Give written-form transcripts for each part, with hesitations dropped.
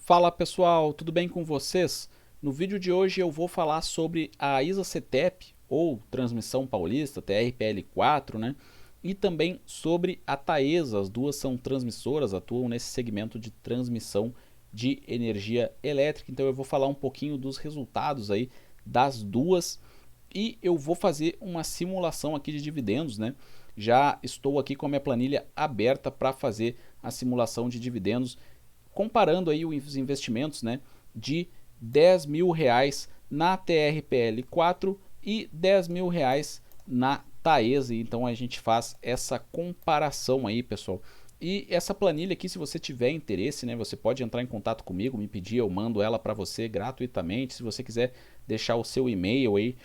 Fala pessoal, tudo bem com vocês? No vídeo de hoje eu vou falar sobre a ISA-CTEP, ou Transmissão Paulista, TRPL4, né? E também sobre a Taesa, as duas são transmissoras, atuam nesse segmento de transmissão de energia elétrica. Então eu vou falar um pouquinho dos resultados aí das duas e eu vou fazer uma simulação aqui de dividendos, né? Já estou aqui com a minha planilha aberta para fazer a simulação de dividendos comparando aí os investimentos, né, de R$ 10.000 na TRPL4 e R$ 10.000 na Taesa. Então a gente faz essa comparação aí, pessoal. E essa planilha aqui, se você tiver interesse, né, você pode entrar em contato comigo, me pedir, eu mando ela para você gratuitamente. Se você quiser deixar o seu e-mail aí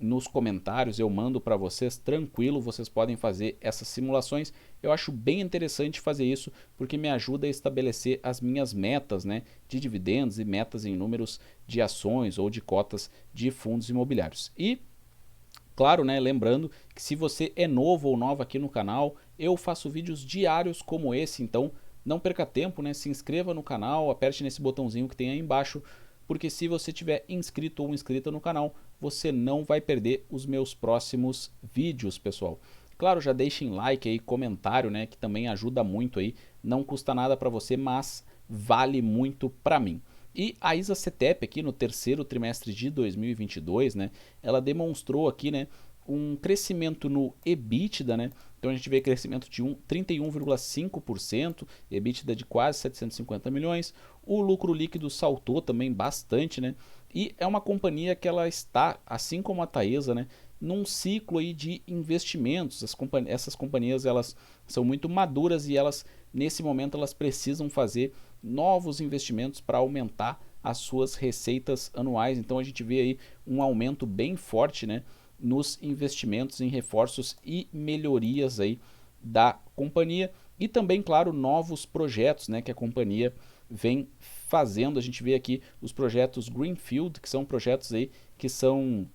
nos comentários, eu mando para vocês tranquilo, vocês podem fazer essas simulações. Eu acho bem interessante fazer isso porque me ajuda a estabelecer as minhas metas, né, de dividendos e metas em números de ações ou de cotas de fundos imobiliários. E claro, né, lembrando que se você é novo ou nova aqui no canal, eu faço vídeos diários como esse, então não perca tempo, né, se inscreva no canal, aperte nesse botãozinho que tem aí embaixo, porque se você tiver inscrito ou inscrita no canal, você não vai perder os meus próximos vídeos, pessoal. Claro, já deixem like aí, comentário, né, que também ajuda muito aí, não custa nada para você, mas vale muito para mim. E a ISA-CTEP aqui no terceiro trimestre de 2022, né, ela demonstrou aqui, né, um crescimento no EBITDA, né? Então a gente vê crescimento de 31,5%, EBITDA de quase 750 milhões. O lucro líquido saltou também bastante, né? E é uma companhia que ela está, assim como a Taesa, né, num ciclo aí de investimentos. Essas companhias elas são muito maduras e elas nesse momento elas precisam fazer novos investimentos para aumentar as suas receitas anuais. Então a gente vê aí um aumento bem forte, né, nos investimentos em reforços e melhorias aí da companhia e também, claro, novos projetos, né, que a companhia vem fazendo. A gente vê aqui os projetos Greenfield, que são projetos aí que são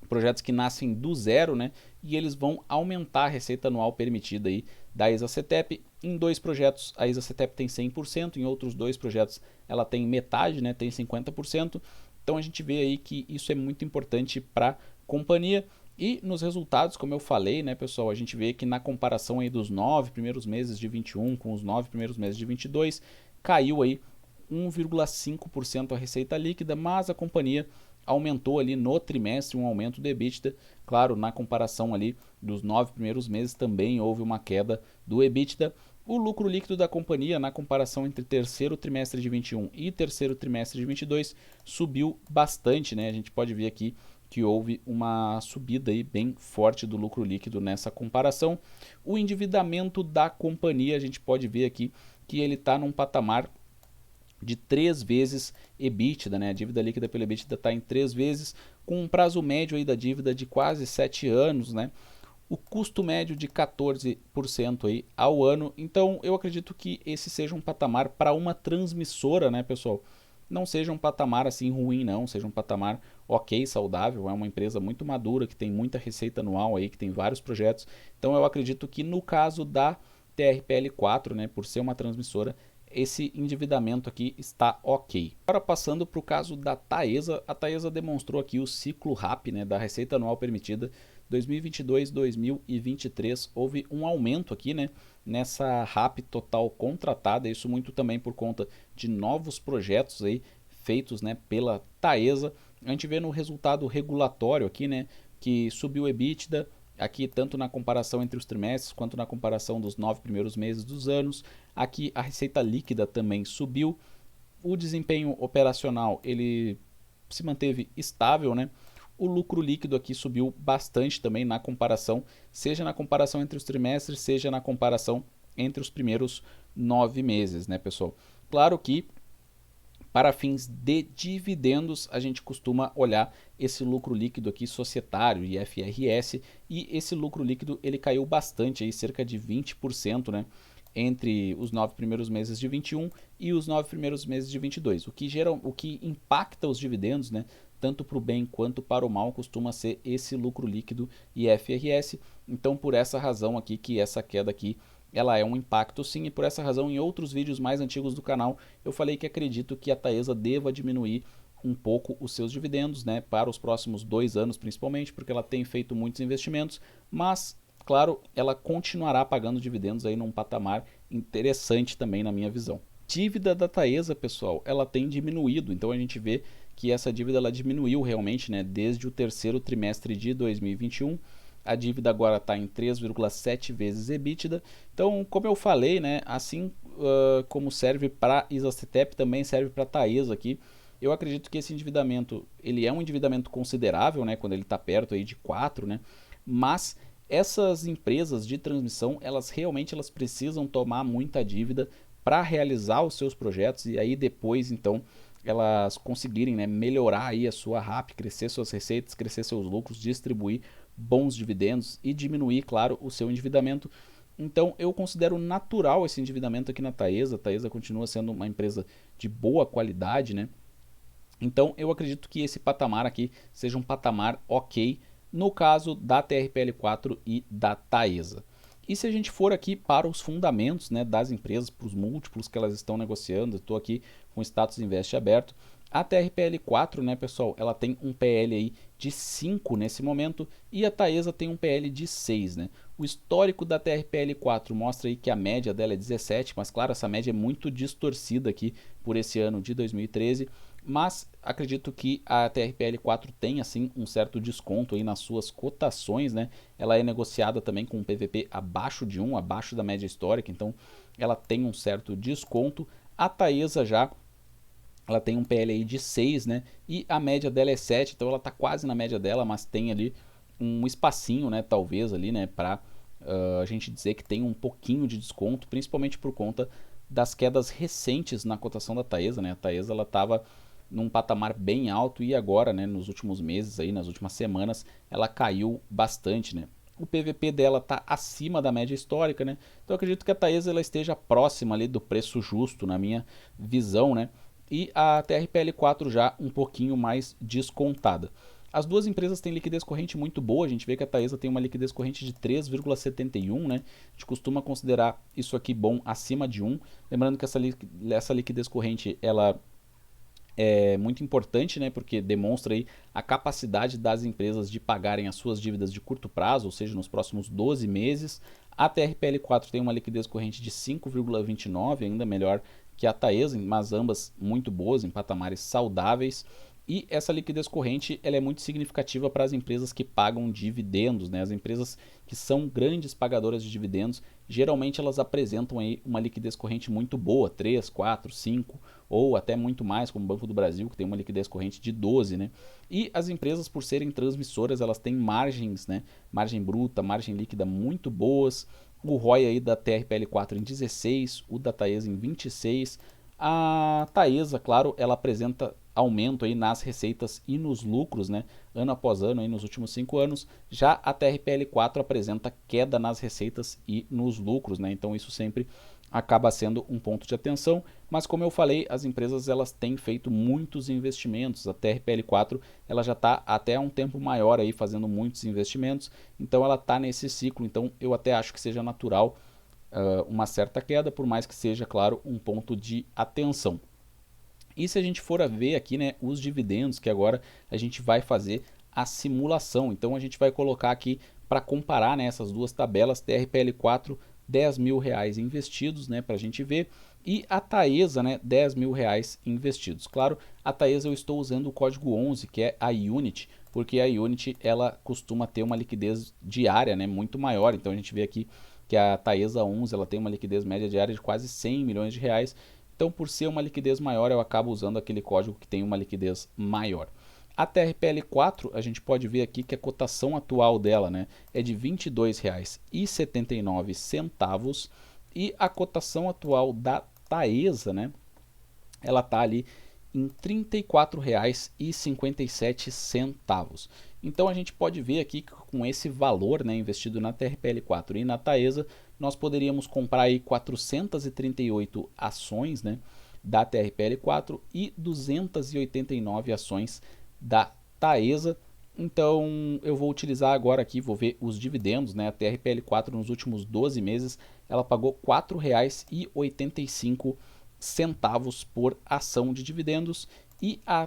projetos que nascem do zero, né? E eles vão aumentar a receita anual permitida aí da ISA-CTEP. Em dois projetos a ISA-CTEP tem 100%, em outros dois projetos ela tem metade, né? Tem 50%. Então a gente vê aí que isso é muito importante para a companhia. E nos resultados, como eu falei, né, pessoal, a gente vê que na comparação aí dos 9 primeiros meses de 21 com os 9 primeiros meses de 22, caiu aí 1,5% a receita líquida, mas a companhia aumentou ali no trimestre um aumento do EBITDA. Claro, na comparação ali dos 9 primeiros meses também houve uma queda do EBITDA. O lucro líquido da companhia na comparação entre terceiro trimestre de 21 e terceiro trimestre de 22 subiu bastante, né? A gente pode ver aqui que houve uma subida aí bem forte do lucro líquido nessa comparação. O endividamento da companhia, a gente pode ver aqui que ele está num patamar de 3 vezes EBITDA, né? A dívida líquida pelo EBITDA está em 3 vezes, com um prazo médio aí da dívida de quase 7 anos, né? O custo médio de 14% aí ao ano. Então eu acredito que esse seja um patamar para uma transmissora, né, pessoal? Não seja um patamar assim ruim, não, seja um patamar ok, saudável. É uma empresa muito madura, que tem muita receita anual aí, que tem vários projetos. Então eu acredito que no caso da TRPL4, né, por ser uma transmissora, esse endividamento aqui está ok. Agora passando para o caso da Taesa, a Taesa demonstrou aqui o ciclo RAP, né, da receita anual permitida 2022-2023, houve um aumento aqui, né, nessa RAP total contratada, isso muito também por conta de novos projetos aí feitos, né, pela Taesa. A gente vê no resultado regulatório aqui, né, que subiu o EBITDA, aqui tanto na comparação entre os trimestres quanto na comparação dos 9 primeiros meses dos anos. Aqui a receita líquida também subiu. O desempenho operacional ele se manteve estável, né? O lucro líquido aqui subiu bastante também na comparação, seja na comparação entre os trimestres, seja na comparação entre os primeiros 9 meses, né, pessoal? Claro que para fins de dividendos, a gente costuma olhar esse lucro líquido aqui societário, IFRS, e esse lucro líquido ele caiu bastante, aí, cerca de 20%, né, entre os 9 primeiros meses de 21 e os 9 primeiros meses de 22. O que impacta os dividendos, né, tanto para o bem quanto para o mal, costuma ser esse lucro líquido IFRS. Então, por essa razão aqui que essa queda aqui ela é um impacto sim, e por essa razão em outros vídeos mais antigos do canal eu falei que acredito que a Taesa deva diminuir um pouco os seus dividendos, né, para os próximos 2 anos principalmente, porque ela tem feito muitos investimentos, mas claro, ela continuará pagando dividendos aí num patamar interessante também na minha visão. Dívida da Taesa, pessoal, ela tem diminuído, então a gente vê que essa dívida ela diminuiu realmente, né, desde o terceiro trimestre de 2021. A dívida agora está em 3,7 vezes EBITDA. Então, como eu falei, né, assim como serve para Isacetep, também serve para a Taesa aqui. Eu acredito que esse endividamento, ele é um endividamento considerável, né, quando ele está perto aí de 4, né, mas essas empresas de transmissão, elas realmente precisam tomar muita dívida para realizar os seus projetos e aí depois, então, elas conseguirem, né, melhorar aí a sua RAP, crescer suas receitas, crescer seus lucros, distribuir bons dividendos e diminuir, claro, o seu endividamento. Então eu considero natural esse endividamento aqui na Taesa. A Taesa continua sendo uma empresa de boa qualidade, né? Então eu acredito que esse patamar aqui seja um patamar ok no caso da TRPL4 e da Taesa. E se a gente for aqui para os fundamentos, né, das empresas, para os múltiplos que elas estão negociando, estou aqui com o status invest aberto, a TRPL4, né, pessoal, ela tem um PL aí de 5 nesse momento e a Taesa tem um PL de 6, né? O histórico da TRPL4 mostra aí que a média dela é 17, mas claro, essa média é muito distorcida aqui por esse ano de 2013, mas acredito que a TRPL4 tem assim um certo desconto aí nas suas cotações, né? Ela é negociada também com um PVP abaixo de 1, abaixo da média histórica, então ela tem um certo desconto. A Taesa já ela tem um PL de 6, né? E a média dela é 7, então ela está quase na média dela, mas tem ali um espacinho, né? Talvez ali, né? Para a gente dizer que tem um pouquinho de desconto, principalmente por conta das quedas recentes na cotação da Taesa, né? A Taesa ela estava num patamar bem alto e agora, né? Nos últimos meses aí, nas últimas semanas, ela caiu bastante, né? O PVP dela está acima da média histórica, né? Então eu acredito que a Taesa ela esteja próxima ali do preço justo, na minha visão, né? E a TRPL4 já um pouquinho mais descontada. As duas empresas têm liquidez corrente muito boa, a gente vê que a Taesa tem uma liquidez corrente de 3,71, né? A gente costuma considerar isso aqui bom acima de 1. Lembrando que essa liquidez corrente ela é muito importante, né, porque demonstra aí a capacidade das empresas de pagarem as suas dívidas de curto prazo, ou seja, nos próximos 12 meses. A TRPL4 tem uma liquidez corrente de 5,29, ainda melhor que a Taesa, mas ambas muito boas, em patamares saudáveis. E essa liquidez corrente ela é muito significativa para as empresas que pagam dividendos, né? As empresas que são grandes pagadoras de dividendos, geralmente elas apresentam aí uma liquidez corrente muito boa, 3, 4, 5 ou até muito mais, como o Banco do Brasil, que tem uma liquidez corrente de 12, né? E as empresas, por serem transmissoras, elas têm margens, né? Margem bruta, margem líquida muito boas. O ROI aí da TRPL4 em 16, o da Taesa em 26. A Taesa, claro, ela apresenta aumento aí nas receitas e nos lucros, né? Ano após ano, aí nos últimos 5 anos. Já a TRPL4 apresenta queda nas receitas e nos lucros, né? Então isso sempre acaba sendo um ponto de atenção, mas como eu falei, as empresas elas têm feito muitos investimentos. A TRPL4 ela já está até há um tempo maior aí fazendo muitos investimentos, então ela está nesse ciclo, então eu até acho que seja natural uma certa queda, por mais que seja, claro, um ponto de atenção. E se a gente for a ver aqui, né, os dividendos, que agora a gente vai fazer a simulação, então a gente vai colocar aqui para comparar, né, essas duas tabelas, TRPL4 R$10.000 investidos, né, para a gente ver, e a Taesa, né, R$10.000 investidos. Claro, a Taesa eu estou usando o código 11, que é a Unity, porque a Unity ela costuma ter uma liquidez diária, né, muito maior. Então a gente vê aqui que a Taesa 11 ela tem uma liquidez média diária de quase 100 milhões de reais. Então, por ser uma liquidez maior, eu acabo usando aquele código que tem uma liquidez maior. A TRPL4, a gente pode ver aqui que a cotação atual dela, né, é de R$ 22,79 e a cotação atual da Taesa, né, ela está ali em R$ 34,57. Então a gente pode ver aqui que com esse valor, né, investido na TRPL4 e na Taesa, nós poderíamos comprar aí 438 ações, né, da TRPL4 e 289 ações da Taesa. Então eu vou utilizar agora aqui, vou ver os dividendos, né? A TRPL4 nos últimos 12 meses ela pagou R$ 4,85 por ação de dividendos, e a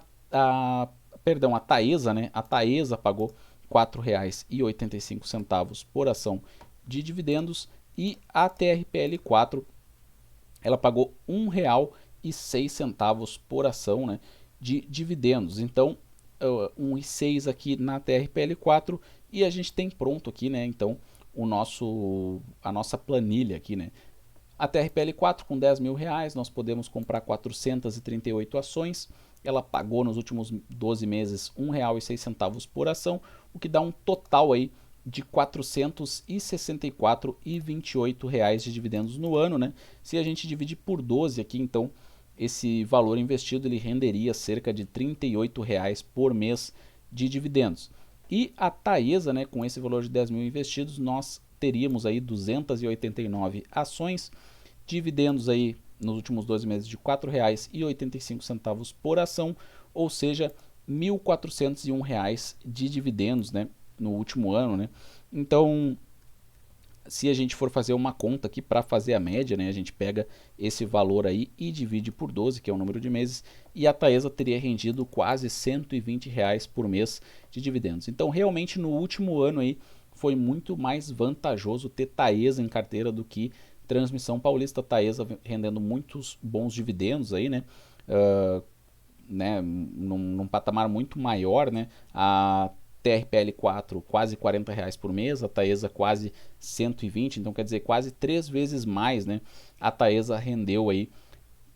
Taesa, né? A Taesa pagou R$ 4,85 por ação de dividendos, e a TRPL4 ela pagou R$ 1,06 por ação, né, de dividendos. Então, 1,06 aqui na TRPL4, e a gente tem pronto aqui, né, então, a nossa planilha aqui, né. A TRPL4 com R$ 10.000, nós podemos comprar 438 ações, ela pagou nos últimos 12 meses R$ 1,06 por ação, o que dá um total aí de R$ 464,28 de dividendos no ano, né? Se a gente dividir por 12 aqui, então esse valor investido ele renderia cerca de R$ 38 por mês de dividendos. E a Taesa, né, com esse valor de 10 mil investidos, nós teríamos aí 289 ações, dividendos aí nos últimos 12 meses de R$ 4,85 por ação, ou seja, R$ 1.401 de dividendos, né, no último ano, né? Então, se a gente for fazer uma conta aqui para fazer a média, né, a gente pega esse valor aí e divide por 12, que é o número de meses, e a Taesa teria rendido quase R$ 120 por mês de dividendos. Então, realmente, no último ano aí, foi muito mais vantajoso ter Taesa em carteira do que Transmissão Paulista. Taesa rendendo muitos bons dividendos aí, né? Num patamar muito maior, né? A TRPL4 quase R$ 40 por mês, a Taesa quase 120, então quer dizer quase 3 vezes mais, né? A Taesa rendeu aí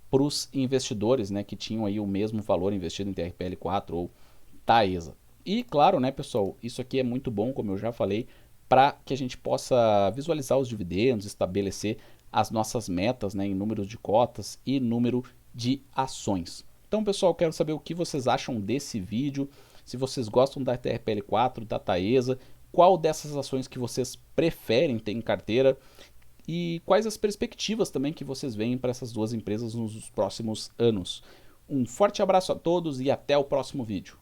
para os investidores, né, que tinham aí o mesmo valor investido em TRPL4 ou Taesa. E claro, né, pessoal, isso aqui é muito bom, como eu já falei, para que a gente possa visualizar os dividendos, estabelecer as nossas metas, né, em número de cotas e número de ações. Então, pessoal, quero saber o que vocês acham desse vídeo, se vocês gostam da TRPL4, da Taesa, qual dessas ações que vocês preferem ter em carteira e quais as perspectivas também que vocês veem para essas duas empresas nos próximos anos. Um forte abraço a todos e até o próximo vídeo.